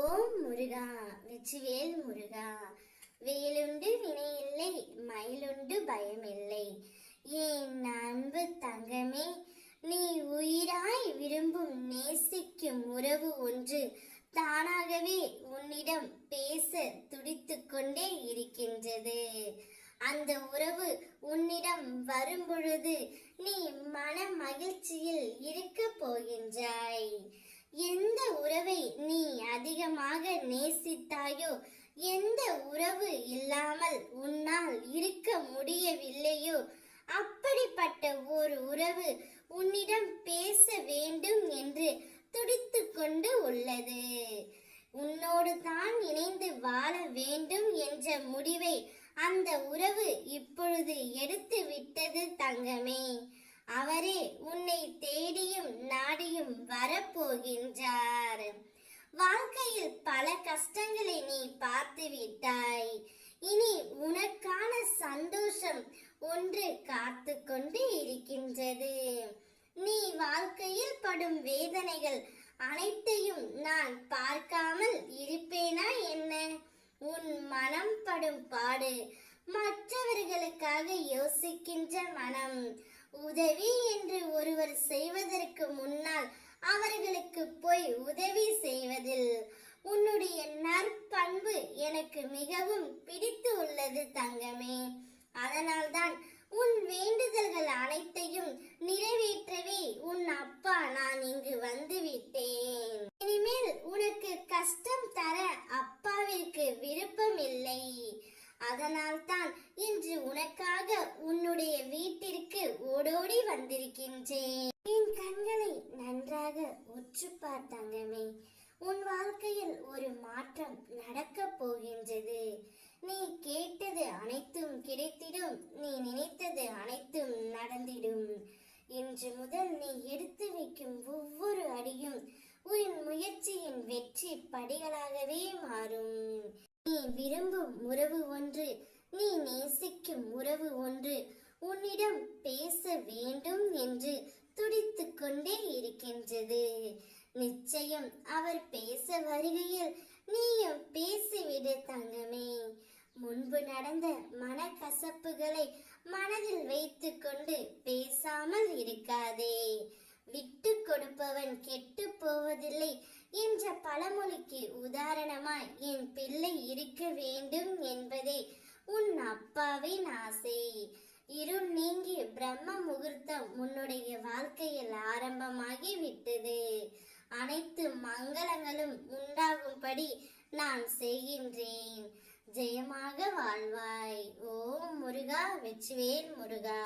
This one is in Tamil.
ஓம் முருகா வெற்றிவேல் முருகா. வேலுண்டு வினையில்லை, மயிலுண்டு பயமில்லை. என் அன்பு தங்கமே, நீ உயிராய் விரும்பும் நேசிக்கும் உறவு ஒன்று தானாகவே உன்னிடம் பேச துடித்துக் கொண்டே இருக்கின்றது. அந்த உறவு உன்னிடம் வரும்பொழுது நீ மன மகிழ்ச்சியில் இருக்க போகின்றாய். எந்த உறவை நீ அதிகமாக நேசித்தாயோ, எந்த உறவு இல்லாமல் உன்னால் இருக்க முடியவில்லையோ, அப்படிப்பட்ட ஒரு உறவு உன்னிடம் பேச வேண்டும் என்று துடித்துக் கொண்டு உள்ளது. உன்னோடு தான் இணைந்து வாழ வேண்டும் என்ற முடிவை அந்த உறவு இப்பொழுது எடுத்து விட்டது தங்கமே. அவரே உன்னை தேடியும் நாடியும் வரப்போகின்றார். வாழ்க்கையில் பல கஷ்டங்களை நீ பார்த்து விட்டாய். இனி உனக்கான சந்தோஷம் ஒன்று காத்து கொண்டு இருக்கின்றது. நீ வாழ்க்கையில் படும் வேதனைகள் அனைத்தையும் நான் பார்க்காமல் இருப்பேனா என்ன? உன் மனம் படும் பாடு, மற்றவர்களுக்காக யோசிக்கின்ற மனம், உதவி என்று ஒருவர் செய்வதற்கு முன்னால் அவர்களுக்கு போய் உதவி செய்வதில் உன்னுடைய நற்பண்பு எனக்கு மிகவும் பிடித்து உள்ளது தங்கமே. அதனால்தான் உன் வேண்டுதல்கள் அனைத்தையும் நிறைவேற்றவே உன் அப்பா நான் இங்கு வந்து விட்டேன். இனிமேல் உனக்கு கஷ்டம் தர அப்பாவிற்கு விருப்பம் இல்லை. அதனால்தான் இன்று உனக்காக உன்னுடைய வீட்டிற்கு ஓடோடி வந்திருக்கின்றேன். என் கண்களை நன்றாக உற்றுப்பார் தங்கமே. உன் வாழ்க்கையில் ஒரு மாற்றம் நடக்க போகின்றது. நீ கேட்டது அனைத்தும் கிடைத்திடும், நீ நினைத்தது அனைத்தும் நடந்திடும். இன்று முதல் நீ எடுத்து வைக்கும் ஒவ்வொரு அடியும் உன் முயற்சியின் வெற்றி படிகளாகவே மாறும். நீ விரும்பும் உறவு ஒன்று, நீ நேசிக்கும் உறவு ஒன்று உன்னிடம் பேச வேண்டும் என்று துடித்துக் கொண்டே இருக்கின்றது. நிச்சயம் அவர் பேச வருகையில் நீயும் பேசிவிடு தங்கமே. முன்பு நடந்த மனக்கசப்புகளை மனதில் வைத்துக் கொண்டு பேசாமல் இருக்காதே. விட்டு கொடுப்பவன் கெட்டு போவதில்லை என்ற பழமொழிக்கு உதாரணமாய் என் பிள்ளை இருக்க வேண்டும் என்பதே உன் அப்பாவின் ஆசை. இருள் நீங்கி பிரம்ம முகூர்த்தம் உன்னுடைய வாழ்க்கையில் ஆரம்பமாகி விட்டது. அனைத்து மங்களங்களும் உண்டாகும்படி நான் செய்கின்றேன். ஜெயமாக வாழ்வாய். ஓம் முருகா வெற்றிவேல் முருகா.